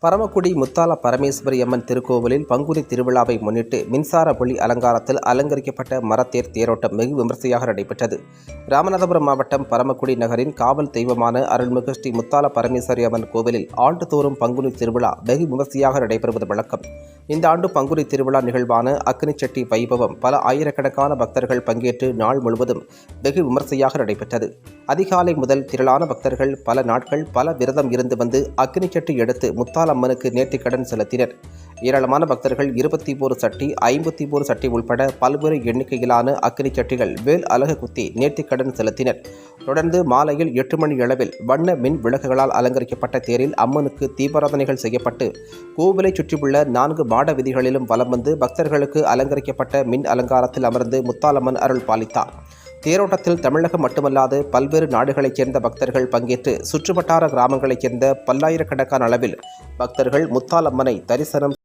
பரமக்குடி முத்தால பரமேஸ்வரி அம்மன் திருக்கோவிலில் பங்குனி திருவிழாவை முன்னிட்டு மின்சார ஒளி அலங்காரத்தில் அலங்கரிக்கப்பட்ட மரத்தேர் தேரோட்டம் வெகு விமர்சையாக நடைபெற்றது. ராமநாதபுரம் மாவட்டம் பரமக்குடி நகரின் காவல் தெய்வமான அருள்மிகு ஸ்ரீ முத்தால பரமேஸ்வரி அம்மன் கோவிலில் ஆண்டுதோறும் பங்குனி திருவிழா வெகு விமர்சையாக நடைபெறுவது வழக்கம். இந்த ஆண்டு பங்குனி திருவிழா நிகழ்வான அக்னிச்சட்டி வைபவம் பல ஆயிரக்கணக்கான பக்தர்கள் பங்கேற்று நாள் முழுவதும் வெகு விமர்சையாக நடைபெற்றது. அதிகாலை முதல் திரளான பக்தர்கள் பல நாட்கள் பல விரதம் இருந்து வந்து அக்னிச்சட்டி எடுத்து முத்தால் அம்மனுக்கு நேர்த்திக்கடன் செலுத்தினர். ஏராளமான பக்தர்கள் 21 சட்டி 51 சட்டி உள்பட பல்வேறு எண்ணிக்கையிலான அக்னி சட்டிகள் வேல் அலகு குத்தி நேர்த்திக்கடன் செலுத்தினர். தொடர்ந்து மாலையில் 8 மணி அளவில் வண்ண மின் விளக்குகளால் அலங்கரிக்கப்பட்ட தேரில் அம்மனுக்கு தீபாராதனைகள் செய்யப்பட்டு கோவிலை சுற்றியுள்ள 4 மாட வீதிகளிலும் வலம் வந்து பக்தர்களுக்கு அலங்கரிக்கப்பட்ட மின் அலங்காரத்தில் அமர்ந்து முத்தாலம்மன் அருள் பாலித்தார். தேரோட்டத்தில் தமிழகம் மட்டுமல்லாது பல்வேறு நாடுகளைச் சேர்ந்த பக்தர்கள் பங்கேற்று சுற்றுவட்டார கிராமங்களைச் சேர்ந்த பல்லாயிரக்கணக்கான அளவில் பக்தர்கள் முத்தாலம்மனை தரிசனம்